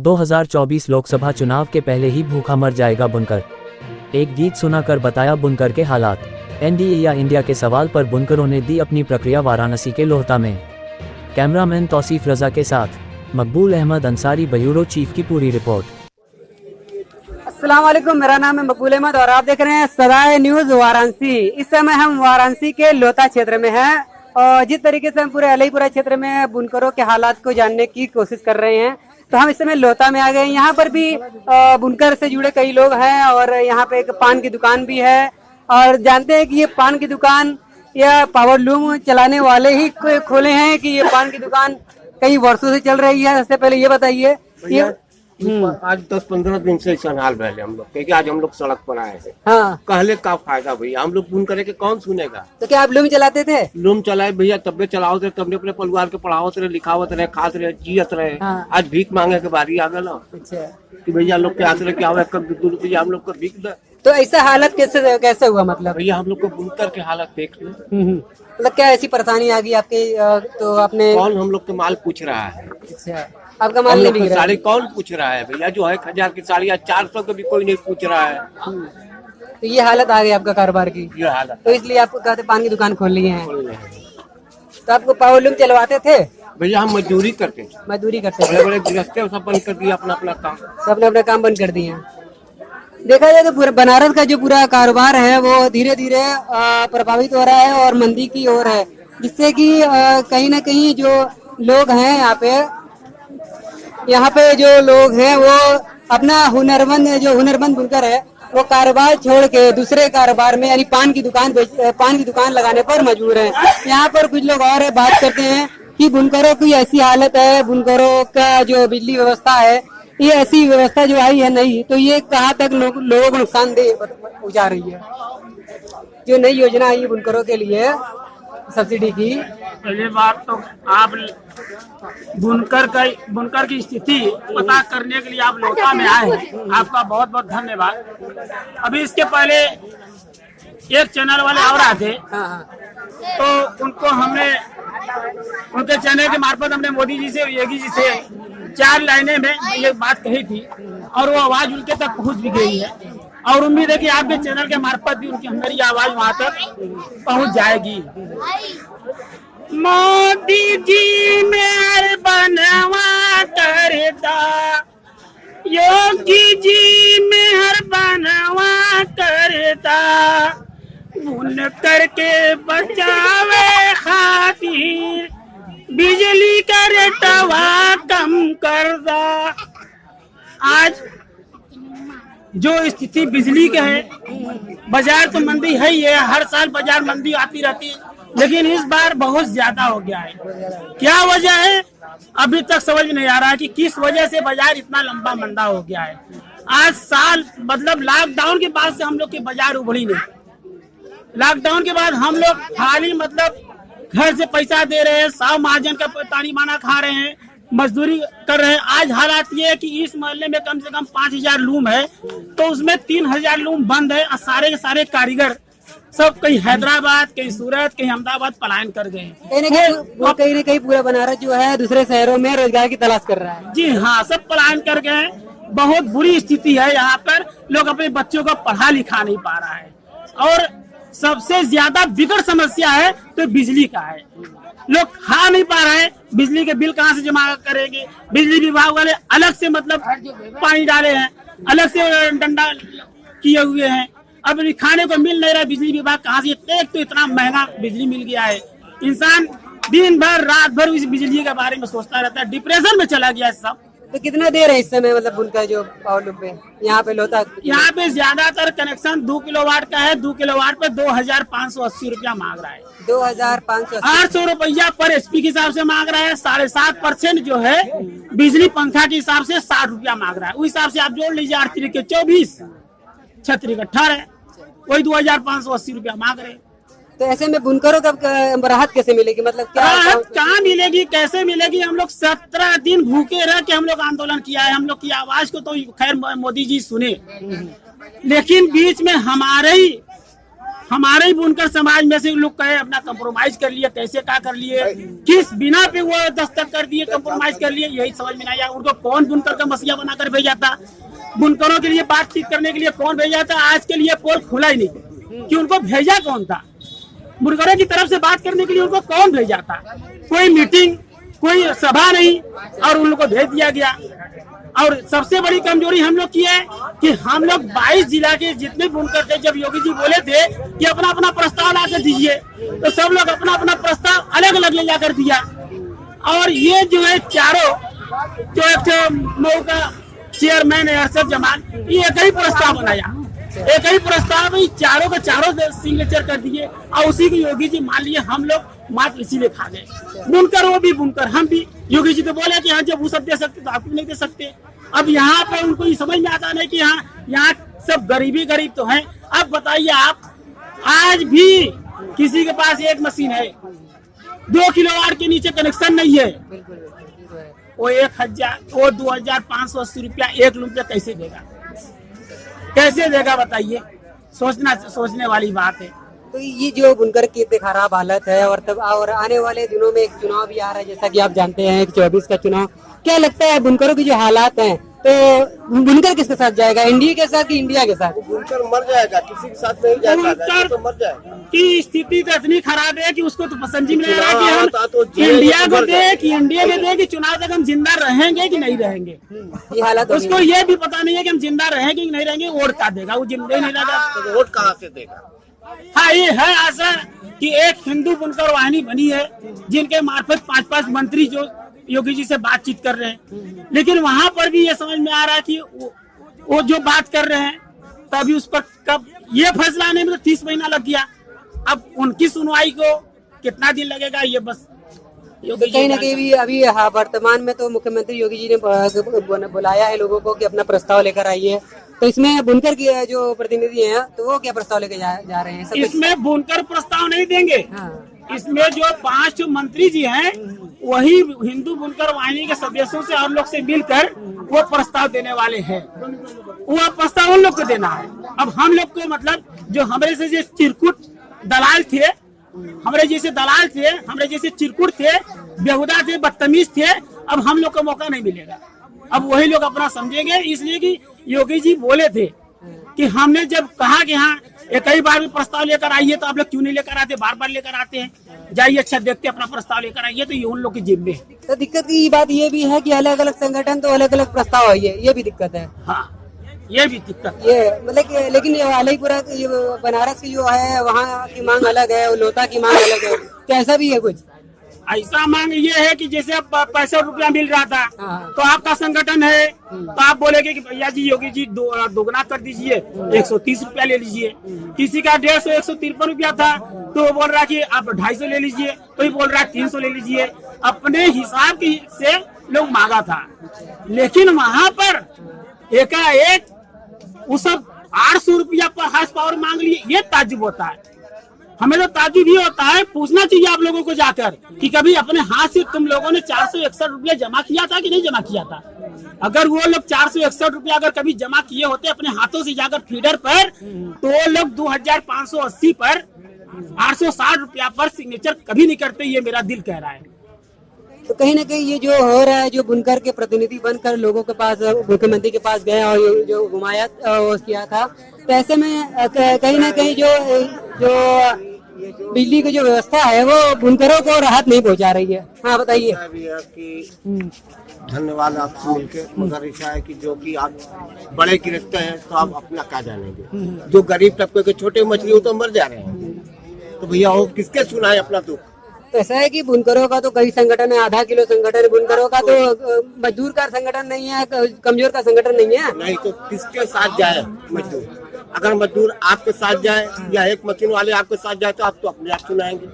2024 लोकसभा चुनाव के पहले ही भूखा मर जाएगा बुनकर। एक गीत सुनाकर बताया बुनकर के हालात। एनडीए या इंडिया के सवाल पर बुनकरों ने दी अपनी प्रक्रिया वाराणसी के लोहता में। कैमरामैन तौसीफ रजा के साथ मकबूल अहमद अंसारी, ब्यूरो चीफ की पूरी रिपोर्ट। अस्सलाम वालेकुम, मेरा नाम है मकबूल अहमद और आप देख रहे हैं सदाए न्यूज वाराणसी। इस समय हम वाराणसी के लोहता क्षेत्र में हैं और जिस तरीके से हम पूरे अलईपुरा क्षेत्र में बुनकरों के हालात को जानने की कोशिश कर रहे हैं, तो हम इस समय लोहता में आ गए। यहाँ पर भी बुनकर से जुड़े कई लोग हैं और यहाँ पे एक पान की दुकान भी है और जानते हैं कि ये पान की दुकान या पावर लूम चलाने वाले ही खोले हैं कि ये पान की दुकान कई वर्षों से चल रही है। सबसे पहले ये बताइए ये आज 10-15 दिन से ऐसा हाल रहे हम लोग, क्योंकि आज हम लोग सड़क पर आए हैं। हाँ, कहले का फायदा भैया, हम लोग बुन करे के कौन सुनेगा। तो क्या आप लूम चलाते थे? लूम चलाए भैया, तबे चलाओ थे, तबने अपने परिवार के पढ़ावत रहे, लिखावत रहे, खात रहे, जियत रहे। हाँ। आज भीख मांगे के बारी आ गया अच्छा, कि भैया लोग के आते रहे क्या हुआ, कब 2 रुपया हम लोग को भीख दे। तो ऐसा हालत कैसे हुआ मतलब? भैया हम लोग को बुनकर के हालत देख लो। मतलब क्या ऐसी परेशानी आ गई आपके? तो आपने कौन हम लोग के माल पूछ रहा है? अच्छा, आपका माल नहीं बिक रहा है? साड़ी कौन पूछ रहा है भैया? जो है 1000 की साड़ी आज 400 के भी कोई नहीं पूछ रहा है। तो ये हालत आ गई आपका कारोबार की, ये हालत तो इसलिए आपको कहते पान की दुकान खोल लिए हैं। तो आपको पावर लूम चलवाते थे? भैया हम मजदूरी करते थे, मजदूरी करते थे, बड़े बड़े गृहस्थी सब बंद कर दिया अपना अपना काम। तो अपने अपने काम बंद कर दिए हैं। देखा जाए तो पूरा बनारस का जो पूरा कारोबार है वो धीरे धीरे प्रभावित हो रहा है और मंदी की ओर है, जिससे कि कहीं ना कहीं जो लोग हैं यहाँ पे जो लोग हैं वो अपना हुनरमंद बुनकर है वो कारोबार छोड़ के दूसरे कारोबार में यानी पान की दुकान लगाने पर मजबूर है। यहाँ पर कुछ लोग और है, बात करते हैं कि बुनकरों की ऐसी हालत है, बुनकरों का जो बिजली व्यवस्था है ये ऐसी व्यवस्था जो आई है नहीं, तो ये कहाँ तक लोगों को नुकसानदेह पहुँचा रही है। जो नई योजना आई है बुनकरों के लिए सब्सिडी की, पहली बात तो आप बुनकर की स्थिति पता करने के लिए आप लोहता में आए हैं, आपका बहुत बहुत धन्यवाद। अभी इसके पहले एक चैनल वाले और आए थे, तो उनको हमने उनके चैनल के मार्फत हमने मोदी जी से, योगी जी से 4 लाइनें में ये बात कही थी और वो आवाज उनके तक पहुंच भी गई है और उम्मीद है कि आपके चैनल के मार्फत भी उनकी हमारी आवाज वहां तक पहुंच जाएगी। मोदी जी मेहरबानवा करता, योगी जी मेहरबानवा करता, बुन करके बचावे खातिर बिजली का रेटवा कम कर दा। आज जो स्थिति बिजली के है, बाजार तो मंदी है ही है, हर साल बाजार मंदी आती रहती है, लेकिन इस बार बहुत ज्यादा हो गया है। क्या वजह है अभी तक समझ नहीं आ रहा है कि किस वजह से बाजार इतना लंबा मंदा हो गया है। आज साल मतलब लॉकडाउन के बाद से हम लोग की बाजार उभरी नहीं। लॉकडाउन के बाद हम लोग खाली मतलब घर से पैसा दे रहे हैं, 100 महाजन का तानी माना खा रहे हैं, मजदूरी कर रहे हैं। आज हालात ये है कि इस मोहल्ले में कम से कम 5000 लूम है, तो उसमें 3000 लूम बंद है और सारे के सारे कारीगर सब कहीं हैदराबाद, कहीं सूरत, कहीं अहमदाबाद पलायन कर गए। कहीं न कहीं पूरा बनारस जो है दूसरे शहरों में रोजगार की तलाश कर रहा है। जी हाँ, सब पलायन कर गए। बहुत बुरी स्थिति है यहाँ पर, लोग अपने बच्चों को पढ़ा लिखा नहीं पा रहा है और सबसे ज्यादा बिगड़ समस्या है तो बिजली का है। लोग खा नहीं पा रहे हैं, बिजली के बिल कहाँ से जमा करेंगे? बिजली विभाग वाले अलग से मतलब पानी डाले हैं, अलग से डंडा किए हुए हैं, अब खाने को मिल नहीं रहा। बिजली विभाग कहाँ से? एक तो इतना महंगा बिजली मिल गया है, इंसान दिन भर रात भर इस बिजली के बारे में सोचता रहता है, डिप्रेशन में चला गया है सब। तो कितना देर है इस समय मतलब उनका जो पावर लूम पे यहाँ पे लोहता? यहाँ पे ज्यादातर कनेक्शन 2 किलोवाट का है, 2 किलोवाट पे 2580 रुपया मांग रहा है। 2580 800 रुपया पर एचपी के हिसाब से मांग रहा है। 7.5% जो है बिजली पंखा के हिसाब से 60 रुपया मांग रहा है। उस हिसाब से आप जोड़ लीजिए, 8 के 24, 6 के 18, वही 2580 रुपया मांग रहे हैं। तो ऐसे में बुनकरों का राहत कैसे मिलेगी? मतलब क्या राहत कहाँ मिलेगी, कैसे मिलेगी? हम लोग 17 दिन भूखे रह के हम लोग आंदोलन किया है। हम लोग की आवाज को तो खैर मोदी जी सुने, लेकिन बीच में हमारे ही हमारे ही बुनकर समाज में से लोग कहे अपना कंप्रोमाइज कर लिए, कैसे क्या कर लिए, किस बिना पे वो दस्तक कर दिए, कंप्रोमाइज कर लिए, यही समझ में नहीं आया। उनको कौन बुनकर का मसीहा बनाकर भेजा था? बुनकरों के लिए बातचीत करने के लिए कौन भेजा था? आज के लिए पोल खुला ही नहीं कि उनको भेजा कौन था। बुनकरों की तरफ से बात करने के लिए उनको कौन भेजा था? कोई मीटिंग, कोई सभा नहीं, और उन लोग को भेज दिया गया। और सबसे बड़ी कमजोरी हम लोग की है कि हम लोग 22 जिला के जितने बुनकर थे, जब योगी जी बोले थे कि अपना अपना प्रस्ताव ला कर दीजिए, तो सब लोग अपना अपना प्रस्ताव अलग अलग ले जाकर दिया। और ये जो है चारों, जो एक मऊ का चेयरमैन है अरशद जमाल, ये एक ही प्रस्ताव बनाया, एक ही प्रस्ताव में चारों के चारों सिग्नेचर कर दिए, और उसी को योगी जी मान लिए हम लोग मात्र इसीलिए खा गए। बुनकर वो भी बुनकर, हम भी। योगी जी तो बोले कि हाँ जब वो सब दे सकते तो आप नहीं दे सकते। अब यहाँ पे उनको ये समझ में आता नहीं कि हाँ यहाँ सब गरीबी गरीब तो हैं। अब बताइए आप, आज भी किसी के पास एक मशीन है, 2 किलोवाट के नीचे कनेक्शन नहीं है, वो 2580 रुपया एक लूम पे कैसे देगा? कैसे देगा बताइए? सोचने वाली बात है। तो ये जो बुनकर की इतनी खराब हालत है, और आने वाले दिनों में एक चुनाव भी आ रहा है, जैसा कि आप जानते हैं, 24 का चुनाव। क्या लगता है बुनकरों की जो हालात हैं, तो बुनकर किसके साथ जाएगा? एनडीए के साथ कि इंडिया के साथ? बुनकर मर जाएगा, किसी के साथ नहीं जाएगा, तो मर जाएगा। की स्थिति तो इतनी खराब है कि उसको तो पसंद ही नहीं आ रहा कि हम इंडिया को दे कि इंडिया में दे कि चुनाव तक हम जिंदा रहेंगे कि नहीं रहेंगे। ये हालत उसको ये भी पता नहीं है कि हम जिंदा रहेंगे कि नहीं रहेंगे। वोट का देगा, वो जिंदा नहीं रहेगा तो वोट कहाँ से देगा? हाँ, ये है आशा कि एक हिंदू बुनकर वाहिनी बनी है, जिनके मार्फत 5-5 मंत्री जो योगी जी से बातचीत कर रहे हैं, लेकिन वहाँ पर भी ये समझ में आ रहा है कि वो जो बात कर रहे हैं, तभी उस पर कब ये फैसला आने में तो 30 महीना लग गया। अब उनकी सुनवाई को कितना दिन लगेगा, ये बस योगी जी कहीं न कहीं भी अभी वर्तमान में तो मुख्यमंत्री योगी जी ने बुलाया है लोगों को कि अपना प्रस्ताव लेकर आइए। तो इसमें बुनकर की जो प्रतिनिधि हैं, तो वो क्या प्रस्ताव लेकर जा रहे हैं? इसमें बुनकर प्रस्ताव नहीं देंगे। हाँ। इसमें जो 5 मंत्री जी हैं, वही हिंदू बुनकर वाहिनी के सदस्यों से और लोग से मिलकर वो प्रस्ताव देने वाले हैं। वो प्रस्ताव उन लोग को देना है। अब हम लोग को मतलब जो हमारे से चिरकुट दलाल थे, हमारे जैसे चिरकुट थे, बेहुदा थे, बदतमीज थे, अब हम लोग को मौका नहीं मिलेगा। अब वही लोग अपना समझेंगे। इसलिए कि योगी जी बोले थे कि हमने जब कहा कि हाँ एक ही बार भी प्रस्ताव लेकर आइए, तो आप लोग क्यों नहीं लेकर आते? बार बार लेकर आते हैं, जाइए अच्छा देखते अपना प्रस्ताव लेकर आइए। तो ये उन लोग की जिम्मे है। तो दिक्कत की बात ये भी है कि अलग अलग संगठन तो अलग अलग प्रस्ताव है, ये भी दिक्कत है। हाँ, ये भी दिक्कत ये मतलब लेकिन अलीपुरा ये बनारस की जो है, वहाँ की मांग अलग है, लोता की मांग अलग है। तो ऐसा भी है कुछ? ऐसा मांग ये है कि जैसे अब 65 रुपया मिल रहा था, हाँ। तो आपका संगठन है, तो आप बोलेगे कि भैया जी योगी जी दोगुना कर दीजिए, 130 रुपया ले लीजिए। किसी का 150 153 रुपया था, तो वो बोल रहा कि आप 250 ले लीजिए, तो ये बोल रहा है 300 ले लीजिए। अपने हिसाब की से लोग मांगा था, लेकिन वहाँ पर एकाएक वो सब 800 रुपया पर हाउस पावर मांग लिए। ये ताज्जुब होता है, हमें तो ताज्जुब ही होता है। पूछना चाहिए आप लोगों को जाकर कि कभी अपने हाथ से तुम लोगों ने 461 रुपया जमा किया था कि नहीं जमा किया था? अगर वो लोग 461 रुपया अगर कभी जमा किए होते अपने हाथों से जाकर फीडर पर, तो वो लोग 2580 पर 860 रुपया पर सिग्नेचर कभी नहीं करते। ये मेरा दिल कह रहा है। तो कहीं ना कहीं ये जो हो रहा है, जो बुनकर के प्रतिनिधि बनकर लोगों के पास, मुख्यमंत्री के पास गए और ये जो घुमाया किया था, तो ऐसे में कहीं ना कहीं जो बिजली की जो व्यवस्था है वो बुनकरों को राहत नहीं पहुंचा रही है। हाँ बताइए। धन्यवाद आपसे मिलके, मगर ऐसा है कि जो कि आप बड़े गिरफ्ते हैं तो आप अपना क्या जानेंगे। जो गरीब तबके के छोटे मछली हो तो मर जा रहे हैं, तो भैया वो किसके सुनाए अपना दुख? तो ऐसा है कि बुनकरों का तो कई संगठन है, आधा किलो संगठन है बुनकरों का, तो मजदूर का संगठन नहीं है, कमजोर का संगठन नहीं है। नहीं तो किसके साथ जाए मजदूर? अगर मजदूर आपके साथ जाए या एक मशीन वाले आपके साथ जाए, तो आप तो अपने आप सुनाएंगे।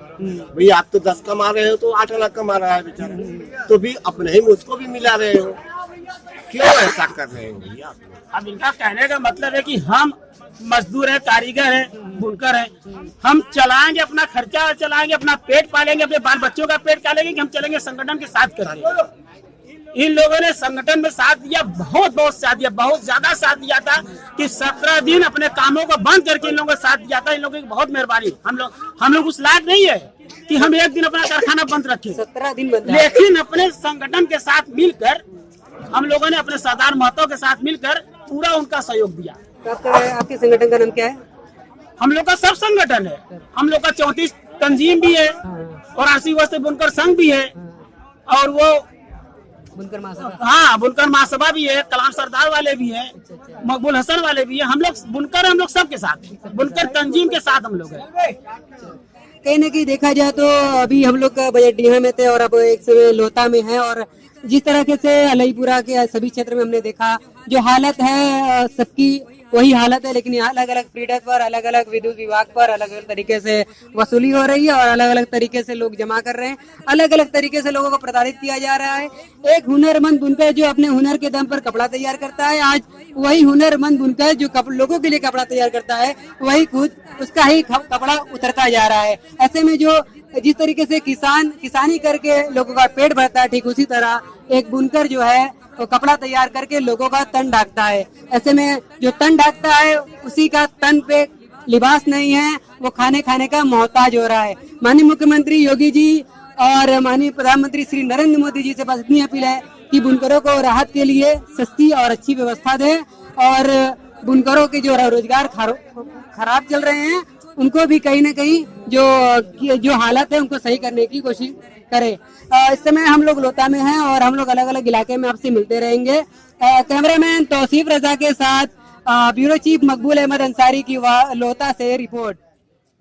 भैया आप तो 10 कमा रहे हो, तो 8 लाख कमा रहा है बेचारा, तो भी अपने ही मुझको भी मिला रहे हो। क्यों ऐसा कर रहे हो भैया? अब इनका कहने का मतलब है कि हम मजदूर है, कारीगर है, बुनकर है, हम चलाएंगे अपना खर्चा, चलाएंगे अपना पेट पालेंगे, अपने बाल बच्चों का पेट पालेंगे कि हम चलेंगे संगठन के साथ करके? इन लोगों ने संगठन में साथ दिया, बहुत साथ दिया, बहुत ज्यादा साथ दिया था कि 17 दिन अपने कामों को बंद करके इन लोगों का साथ दिया था। इन लोगों की बहुत मेहरबानी। हम लोग उस लायक नहीं है कि हम एक दिन अपना कारखाना बंद रखें, 17 दिन बंद है। लेकिन अपने संगठन के साथ मिलकर हम लोगों ने अपने सरदार महतो के साथ मिलकर पूरा उनका सहयोग दिया। तो आपके संगठन का नाम क्या है? हम लोग का सब संगठन है। हम लोग का 34 तंजीम भी है और आरसी वस्त्र बुनकर संघ भी है और वो बुनकर महासभा। हाँ, बुनकर महासभा भी है, कलाम सरदार वाले भी है, मकबूल हसन वाले भी है। हम लोग बुनकर, हम लोग सबके साथ, बुनकर तंजीम के साथ हम लोग हैं। कहीं न कहीं देखा जाए तो अभी हम लोग का बजट डीहा में थे और अब एक समय लोता में है, और जिस तरीके से अलईपुरा के सभी क्षेत्र में हमने देखा जो हालत है सबकी वही हालत है, लेकिन यहाँ अलग अलग पीड़ित पर, अलग अलग विद्युत विभाग पर अलग अलग तरीके से वसूली हो रही है और अलग अलग तरीके से लोग जमा कर रहे हैं, अलग अलग तरीके से लोगों को प्रताड़ित किया जा रहा है। एक हुनरमंद बुनकर जो अपने हुनर के दम पर कपड़ा तैयार करता है, आज वही हुनरमंद बुनकर जो लोगों के लिए कपड़ा तैयार करता है, वही खुद उसका ही कपड़ा उतरता जा रहा है। ऐसे में जो जिस तरीके से किसानी करके लोगों का पेट भरता है, ठीक उसी तरह एक बुनकर जो है वो कपड़ा तैयार करके लोगों का तन ढकता है। ऐसे में जो तन ढकता है उसी का तन पे लिबास नहीं है, वो खाने का मोहताज हो रहा है। माननीय मुख्यमंत्री योगी जी और माननीय प्रधानमंत्री श्री नरेंद्र मोदी जी से बस इतनी अपील है कि बुनकरों को राहत के लिए सस्ती और अच्छी व्यवस्था दे और बुनकरों के जो रोजगार खराब चल रहे हैं उनको भी कहीं न कहीं जो हालत है उनको सही करने की कोशिश करे। इस समय हम लोग लोता में हैं और हम लोग अलग अलग इलाके में आपसे मिलते रहेंगे। कैमरामैन तौसीफ रजा के साथ ब्यूरो चीफ मकबूल अहमद अंसारी की लोता से रिपोर्ट।